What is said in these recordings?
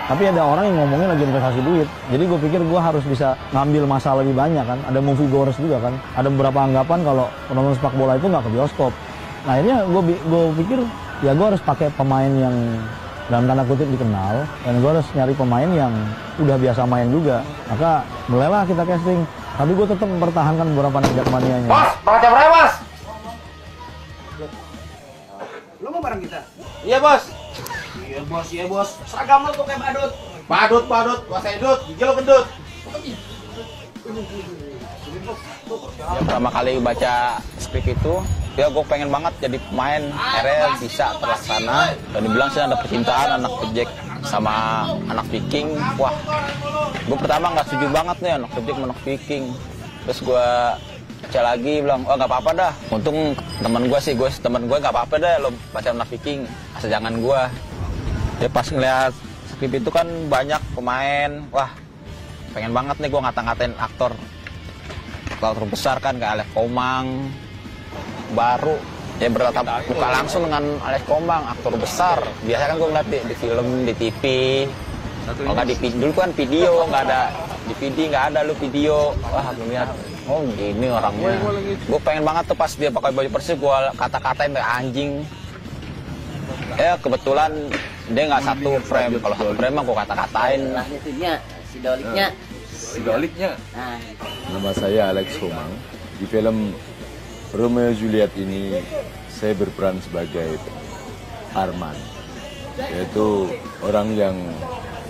Tapi ada orang yang ngomongin lagi investasi duit. Jadi gue pikir gue harus bisa ngambil masa lebih banyak kan. Ada movie goers juga kan. Ada beberapa anggapan kalau penonton sepak bola itu nggak ke bioskop. Nah akhirnya gue pikir ya gue harus pakai pemain yang dalam tanda kutip dikenal. Dan gue harus nyari pemain yang udah biasa main juga. Maka mulailah kita casting. Tapi gue tetap mempertahankan beberapa anak Jakmanianya. Bos, pakai berapa bos? Lu mau bareng kita? Iya bos. Iya bos. Seragam lu tuh kayak badut. Badut, kuasa edut, gigi lo gendut. Ya, pertama kali baca skrip itu, ya gue pengen banget jadi pemain, akhirnya bisa terlaksana. Dan dibilang sih ada percintaan anak Jack sama anak Viking. Wah, gue pertama nggak setuju banget nih anak Jack sama anak Viking. Terus gue baca lagi bilang, oh nggak apa-apa dah. Untung teman gue nggak apa-apa dah lo baca anak Viking, asal jangan gue. Ya pas ngeliat skrip itu kan banyak pemain, wah pengen banget nih gue ngata-ngatain aktor besar kan kayak Alex Komang baru ya bertatap muka langsung dengan Alex Komang, aktor besar. Biasanya kan gue ngeliat di film, di TV. Kalau nggak di dulu kan video, nggak ada DVD, nggak ada lu video. Wah gue lihat, oh gini orangnya. Gue pengen banget tuh pas dia pakai baju Persib gue kata-katain kayak anjing. Ya kebetulan dia nggak satu frame. Kalau satu frame mah gue kata-katain. Sidoliknya. Nama saya Alex Komang. Di film Romeo Juliet ini saya berperan sebagai Arman, yaitu orang yang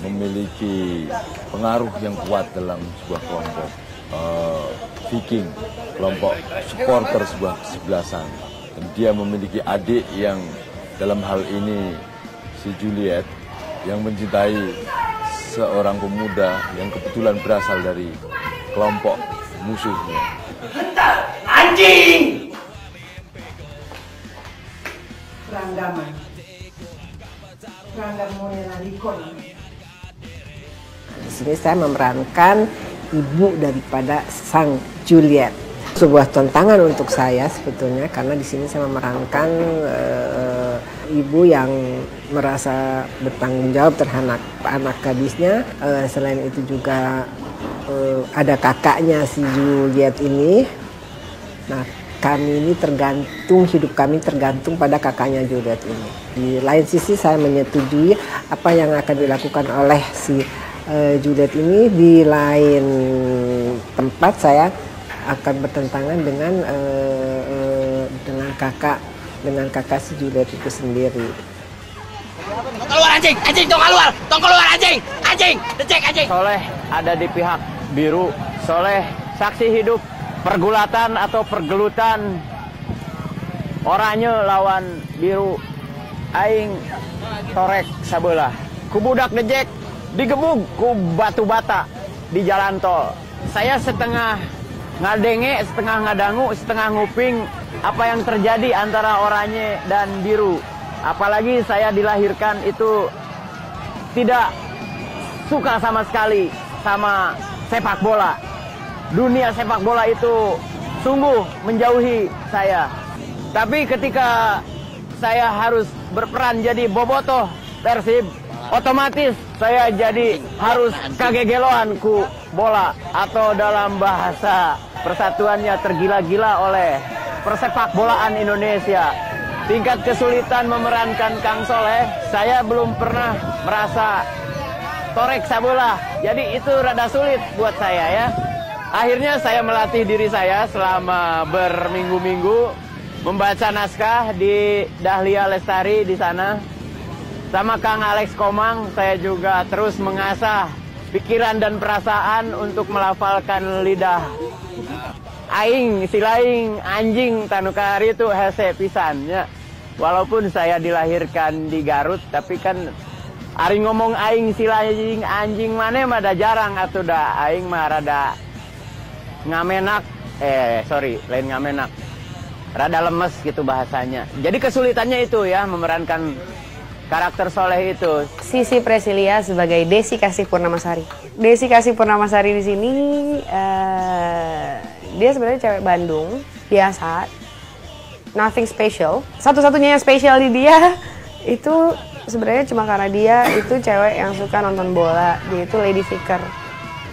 memiliki pengaruh yang kuat dalam sebuah kelompok Viking, kelompok supporter sebuah kesebelasan. Dan dia memiliki adik yang dalam hal ini si Juliet yang mencintai seorang pemuda yang kebetulan berasal dari kelompok musuhnya. Anjing! Ranggaman. Di sini saya memerankan ibu daripada sang Juliet. Sebuah tantangan untuk saya sebetulnya karena di sini saya memerankan ibu yang merasa bertanggung jawab terhadap anak gadisnya. Selain itu juga ada kakaknya si Juliet ini. Nah, kami ini hidup kami tergantung pada kakaknya Juliet ini. Di lain sisi saya menyetujui apa yang akan dilakukan oleh si Juliet ini. Di lain tempat saya akan bertentangan dengan kakak si Juliet itu sendiri. Tong keluar anjing, tong keluar anjing, dicek anjing. Soleh ada di pihak biru. Soleh saksi hidup pergulatan atau pergelutan oranye lawan biru. Aing torek sabelah. Kubudak ngejek digebug ku batu bata di jalan tol. Saya setengah ngadenge, setengah ngadangu, setengah nguping apa yang terjadi antara oranye dan biru. Apalagi saya dilahirkan itu tidak suka sama sekali sama sepak bola. Dunia sepak bola itu sungguh menjauhi saya. Tapi ketika saya harus berperan jadi bobotoh Persib, otomatis saya jadi harus kagegeloan ku bola, atau dalam bahasa persatuannya tergila-gila oleh persepak bolaan Indonesia. Tingkat kesulitan memerankan Kang Soleh, saya belum pernah merasa torek sabelah. Jadi itu rada sulit buat saya ya. Akhirnya saya melatih diri saya selama berminggu-minggu membaca naskah di Dahlia Lestari di sana. Sama Kang Alex Komang, saya juga terus mengasah pikiran dan perasaan untuk melafalkan lidah. Aing, silaing, anjing, tanukari itu hese pisannya. Walaupun saya dilahirkan di Garut, tapi kan ari ngomong aing, silaing, anjing mana mah da jarang atuh da. Aing mah rada ngamenak, lain ngamenak. Rada lemes gitu bahasanya. Jadi kesulitannya itu ya memerankan karakter Soleh itu. Sisi Presilia sebagai Desi Kasih Purnamasari. Desi Kasih Purnamasari di sini dia sebenarnya cewek Bandung biasa, nothing special. Satu-satunya yang spesial di dia itu sebenarnya cuma karena dia itu cewek yang suka nonton bola, dia itu lady figure.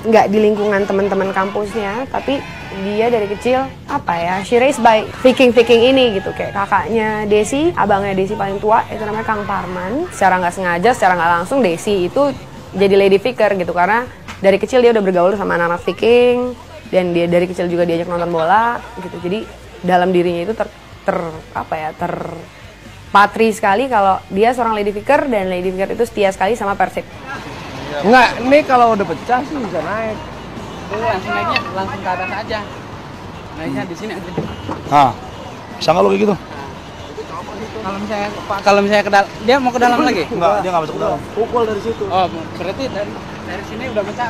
Nggak di lingkungan teman-teman kampusnya, tapi dia dari kecil apa ya, she raised by Viking ini gitu, kayak kakaknya Desi, abangnya Desi paling tua itu namanya Kang Parman. Secara nggak sengaja, secara nggak langsung Desi itu jadi lady figure gitu, karena dari kecil dia udah bergaul sama anak-anak Viking dan dia dari kecil juga diajak nonton bola gitu. Jadi dalam dirinya itu terpatri sekali kalau dia seorang lady figure, dan lady figure itu setia sekali sama Persib. Enggak, ini kalau udah pecah sih bisa naik. Langsung naiknya langsung ke atas aja. Naiknya di sini aja. Nah, bisa nggak lo kayak gitu? Kalau misalnya ke dalam, dia mau ke dalam lagi? Enggak, dia nggak masuk ke dalam. Pukul dari situ. Oh, berarti dari sini udah pecah.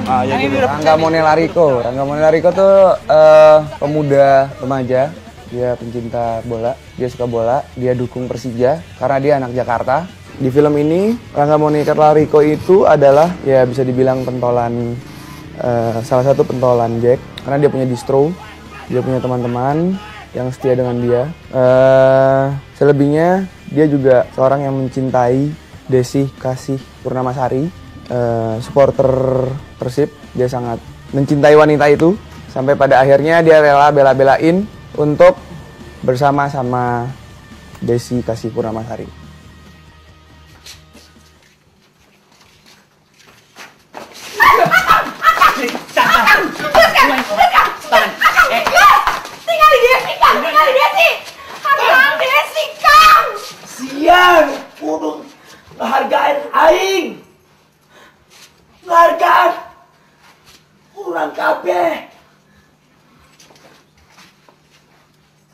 Ah, ya gitu. Rangga Monelariko tuh pemuda remaja, dia pencinta bola, dia suka bola, dia dukung Persija karena dia anak Jakarta. Di film ini Rangga Monelariko itu adalah ya bisa dibilang pentolan, salah satu pentolan Jack, karena dia punya distro, dia punya teman-teman yang setia dengan dia. Selebihnya dia juga seorang yang mencintai Desi Kasih Purnamasari. Supporter Persib, dia sangat mencintai wanita itu sampai pada akhirnya dia rela bela-belain untuk bersama sama Desi Kasih Purnamasari. Tinggali Desi, Kang! Tinggali Desi! Kang Desi, Kang! Siang, kudu ngehargain aing. Ngehargaan kurang kabeh.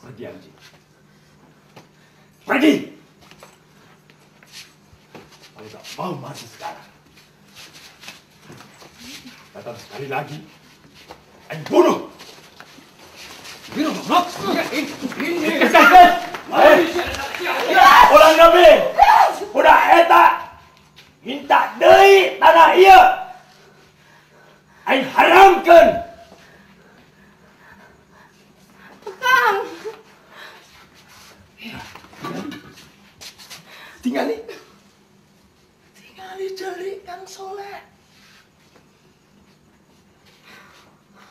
Pergi anjing. Pergi. Kalau tak mau mati sekarang, datang sekali lagi, aing bunuh. Bunuh, mak. Ini. Ulang nabi. Udah eta minta deui tanah ieu. Aing haramkeun. Kang! Tingali jari Kang Soleh.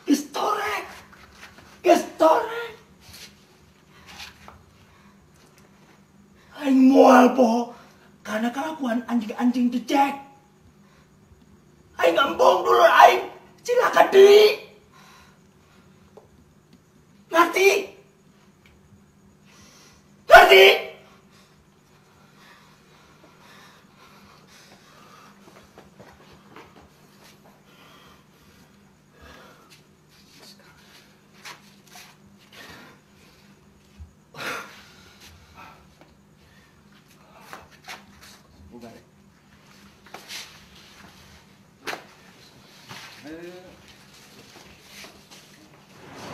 Gestorek. Aing moal po karena kelakuan anjing-anjing dicek. Aing ngembong dulu aing cilaka deui. Ngerti? Ngerti?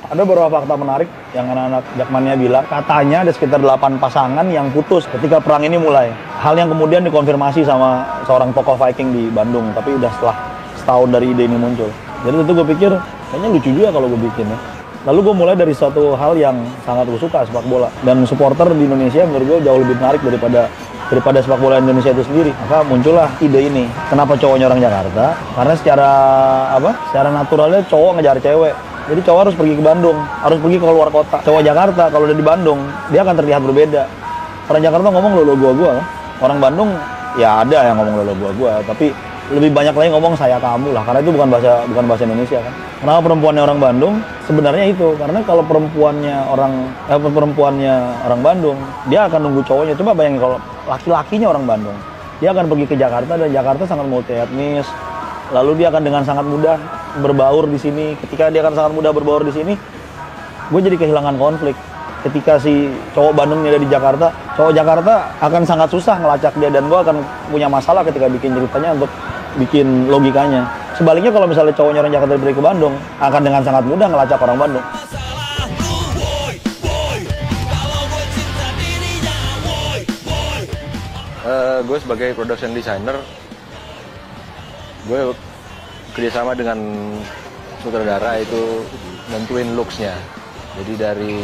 Ada beberapa fakta menarik yang anak-anak Jakmania bilang, katanya ada sekitar 8 pasangan yang putus ketika perang ini mulai. Hal yang kemudian dikonfirmasi sama seorang tokoh Viking di Bandung, tapi udah setelah setahun dari ide ini muncul. Jadi itu gue pikir, kayaknya lucu juga kalau gue bikin ya. Lalu gue mulai dari suatu hal yang sangat gue suka, sepak bola. Dan supporter di Indonesia menurut gue jauh lebih menarik daripada sepak bola Indonesia itu sendiri. Maka muncullah ide ini. Kenapa cowoknya orang Jakarta? Karena secara naturalnya cowok ngejar cewek. Jadi cowok harus pergi ke Bandung, harus pergi ke luar kota. Cowok Jakarta kalau udah di Bandung, dia akan terlihat berbeda. Orang Jakarta ngomong lo gua kan. Orang Bandung ya ada yang ngomong lo gua, tapi lebih banyak lagi ngomong saya kamu lah, karena itu bukan bahasa Indonesia kan. Kenapa perempuannya orang Bandung? Sebenarnya itu karena kalau perempuannya orang Bandung, dia akan nunggu cowoknya. Coba bayangin kalau laki-lakinya orang Bandung, dia akan pergi ke Jakarta dan Jakarta sangat multi etnis. Lalu dia akan dengan sangat mudah berbaur di sini. Ketika dia akan sangat mudah berbaur di sini, gue jadi kehilangan konflik. Ketika si cowok Bandungnya ada di Jakarta, cowok Jakarta akan sangat susah ngelacak dia, dan gue akan punya masalah ketika bikin ceritanya untuk bikin logikanya. Sebaliknya kalau misalnya cowoknya orang Jakarta pergi ke Bandung, akan dengan sangat mudah ngelacak orang Bandung. Gue sebagai production designer, gue kerjasama dengan sutradara itu nentuin looks-nya. Jadi dari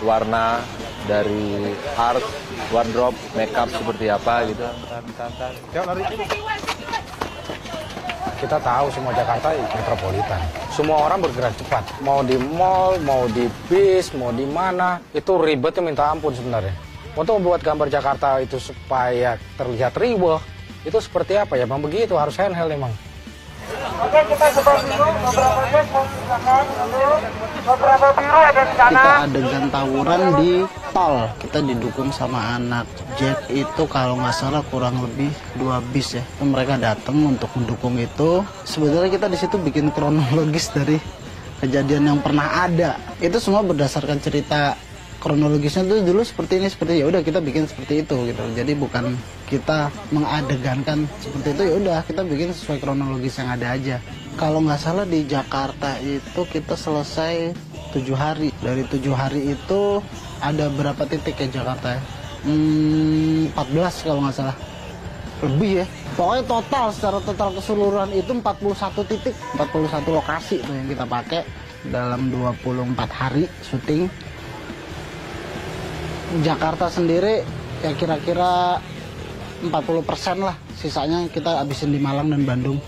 warna, dari art, wardrobe, makeup seperti apa gitu. Kita tahu semua Jakarta metropolitan. Semua orang bergerak cepat. Mau di mall, mau di bis, mau di mana, itu ribetnya minta ampun sebenarnya. Untuk membuat gambar Jakarta itu supaya terlihat riweh, itu seperti apa ya? Memang begitu, harus handheld memang. Oke, kita coba dulu beberapa guys mau silakan. Beberapa biru ada di sana. Kita adegan tawuran di tol. Kita didukung sama anak Jack itu kalau nggak salah kurang lebih 2 bis ya. Mereka datang untuk mendukung itu. Sebenarnya kita di situ bikin kronologis dari kejadian yang pernah ada. Itu semua berdasarkan cerita kronologisnya tuh dulu seperti ini, seperti ya udah kita bikin seperti itu gitu. Jadi bukan kita mengadegankan seperti itu, ya udah kita bikin sesuai kronologis yang ada aja. Kalau nggak salah di Jakarta itu kita selesai 7 hari. Dari 7 hari itu ada berapa titik ya Jakarta ya? 14 kalau nggak salah. Lebih ya. Pokoknya total, secara total keseluruhan itu 41 titik, 41 lokasi tuh yang kita pakai dalam 24 hari syuting. Jakarta sendiri ya kira-kira 40% lah, sisanya kita habisin di Malang dan Bandung.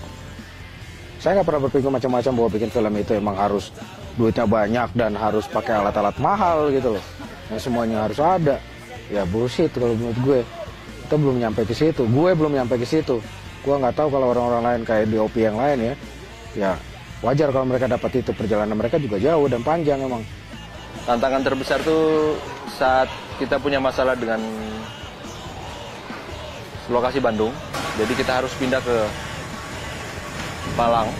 Saya nggak pernah berpikir macam-macam bahwa bikin film itu emang harus duitnya banyak dan harus pakai alat-alat mahal gitu loh. Yang semuanya harus ada. Ya bullshit kalau menurut gue. Kita belum nyampe ke situ. Gue belum nyampe ke situ. Gue nggak tahu kalau orang-orang lain kayak DOP yang lain ya. Ya wajar kalau mereka dapat itu. Perjalanan mereka juga jauh dan panjang emang. Tantangan terbesar tuh saat kita punya masalah dengan lokasi Bandung, jadi kita harus pindah ke Malang.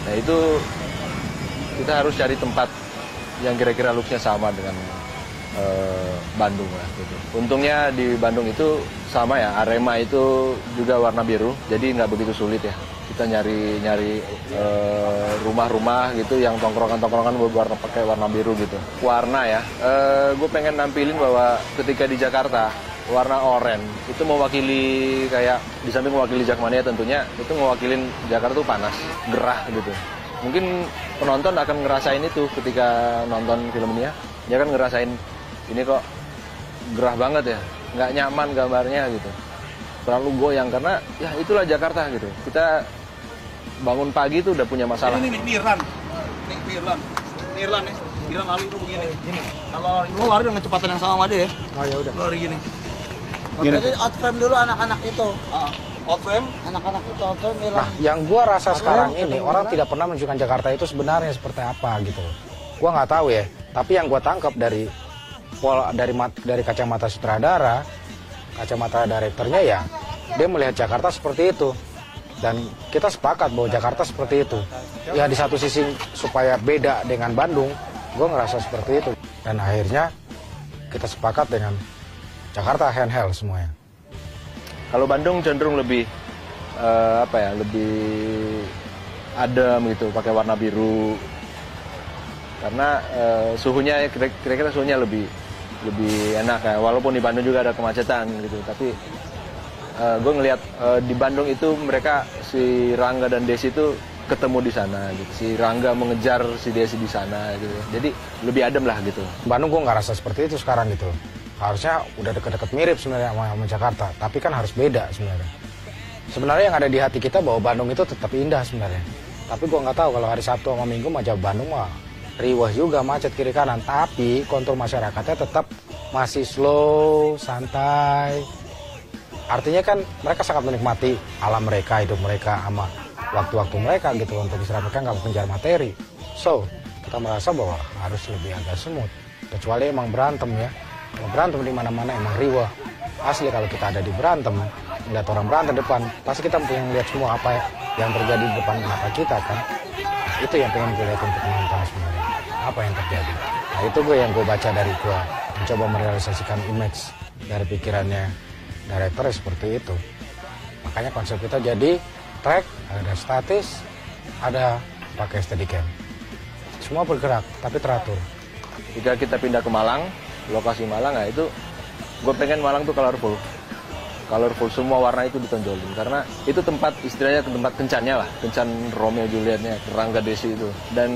Nah itu kita harus cari tempat yang kira-kira looknya sama dengan Bandung lah gitu. Untungnya di Bandung itu sama ya, Arema itu juga warna biru, jadi nggak begitu sulit ya. Kita nyari rumah-rumah gitu yang tongkrongan-tongkrongan berwarna pakai warna biru gitu. Warna ya, gue pengen nampilin bahwa ketika di Jakarta warna oranye itu mewakili kayak di samping mewakili Jakmania tentunya itu mewakilin Jakarta tuh panas, gerah gitu. Mungkin penonton akan ngerasain itu ketika nonton film ini ya. Dia kan ngerasain ini kok gerah banget ya, nggak nyaman gambarnya gitu. Terlalu goyang karena ya itulah Jakarta gitu. Kita bangun pagi itu udah punya masalah. Ini Mirlan lari itu begini. Gini. Kalau lu lari dengan kecepatan yang sama sama dia ya. Oh ya udah. Lari gini. Jadi outframe dulu anak-anak itu. Outframe? Anak-anak itu outframe Mirlan. Nah, yang gua rasa sekarang ini orang tidak pernah menunjukkan Jakarta itu sebenarnya seperti apa gitu. Gua nggak tahu ya. Tapi yang gua tangkap dari kacamata sutradara, kacamata direkturnya ya, dia melihat Jakarta seperti itu. Dan kita sepakat bahwa Jakarta seperti itu. Ya di satu sisi supaya beda dengan Bandung, gue ngerasa seperti itu. Dan akhirnya kita sepakat dengan Jakarta handheld semuanya. Kalau Bandung cenderung lebih lebih adem gitu, pakai warna biru. Karena suhunya kira-kira suhunya lebih enak ya. Walaupun di Bandung juga ada kemacetan gitu, tapi gue ngelihat di Bandung itu mereka si Rangga dan Desi itu ketemu di sana gitu. Si Rangga mengejar si Desi di sana gitu. Jadi lebih adem lah gitu. Bandung gue nggak rasa seperti itu sekarang gitu. Harusnya udah deket-deket mirip sebenarnya sama Jakarta, tapi kan harus beda sebenarnya. Sebenarnya yang ada di hati kita bahwa Bandung itu tetap indah sebenarnya. Tapi gue nggak tahu kalau hari Sabtu sama Minggu macam Bandung mah riwah juga, macet kiri kanan. Tapi kontur masyarakatnya tetap masih slow, santai. Artinya kan mereka sangat menikmati alam mereka, hidup mereka, sama waktu-waktu mereka gitu. Untuk istirahat mereka nggak mengejar materi. So, kita merasa bahwa harus lebih agak smooth. Kecuali emang berantem ya. Kalau berantem di mana-mana emang riwah. Asli kalau kita ada di berantem, melihat orang berantem depan, pasti kita pengen lihat semua apa yang terjadi di depan mata kita kan. Itu yang pengen gue lihat untuk menonton sebenarnya. Apa yang terjadi. Nah itu yang gue baca dari gue. Mencoba merealisasikan image dari pikirannya direktur seperti itu. Makanya konsep kita jadi track, ada statis, ada pakai steadicam. Semua bergerak, tapi teratur. Jika kita pindah ke Malang, lokasi Malang, nah itu gue pengen Malang tuh colorful. colorful, semua warna itu ditonjolin karena itu tempat istilahnya tempat kencannya lah, kencan Romeo Julietnya, Rangga Desi itu, dan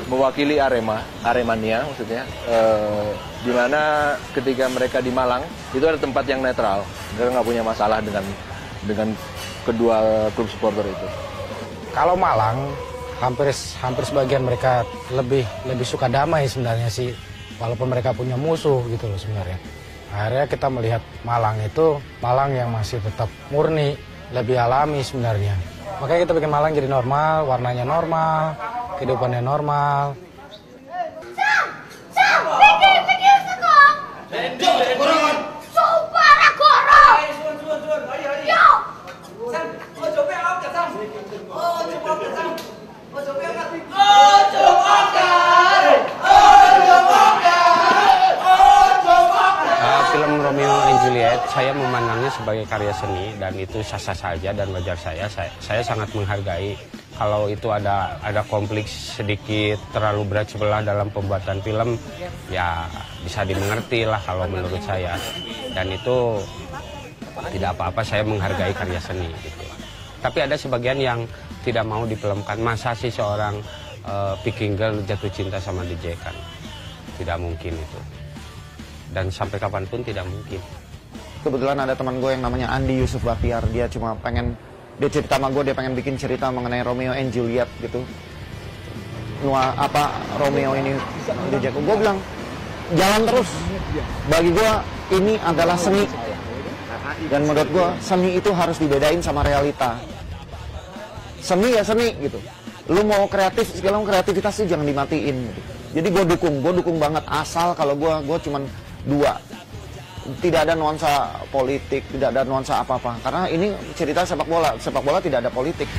mewakili Aremania maksudnya, di mana ketika mereka di Malang itu ada tempat yang netral, mereka nggak punya masalah dengan kedua klub supporter itu. Kalau Malang hampir sebagian mereka lebih suka damai sebenarnya sih, walaupun mereka punya musuh gitu loh sebenarnya. Akhirnya kita melihat Malang itu Malang yang masih tetap murni, lebih alami sebenarnya. Makanya kita bikin Malang jadi normal, warnanya normal, kehidupannya normal. Film Romeo and Juliet saya memandangnya sebagai karya seni dan itu sah-sah saja dan wajar saya sangat menghargai. Kalau itu ada konflik sedikit terlalu berat sebelah dalam pembuatan film, ya bisa dimengerti lah kalau menurut saya. Dan itu tidak apa-apa, saya menghargai karya seni gitu. Tapi ada sebagian yang tidak mau difilmkan. Masa sih seorang Peking Girl jatuh cinta sama DJ kan? Tidak mungkin itu. Dan sampai kapanpun tidak mungkin. Kebetulan ada teman gue yang namanya Andi Yusuf Bahtiar. Dia cuma pengen, dia cerita sama gue, dia pengen bikin cerita mengenai Romeo and Juliet gitu. Romeo ini DJ. Gue bilang, jalan terus. Bagi gue ini adalah seni. Dan menurut gue seni itu harus dibedain sama realita. Seni ya seni gitu. Lu mau kreatif, segala kreativitas itu jangan dimatiin gitu. Jadi gue dukung banget, asal kalau gue cuman dua, tidak ada nuansa politik, tidak ada nuansa apa-apa, karena ini cerita sepak bola tidak ada politik.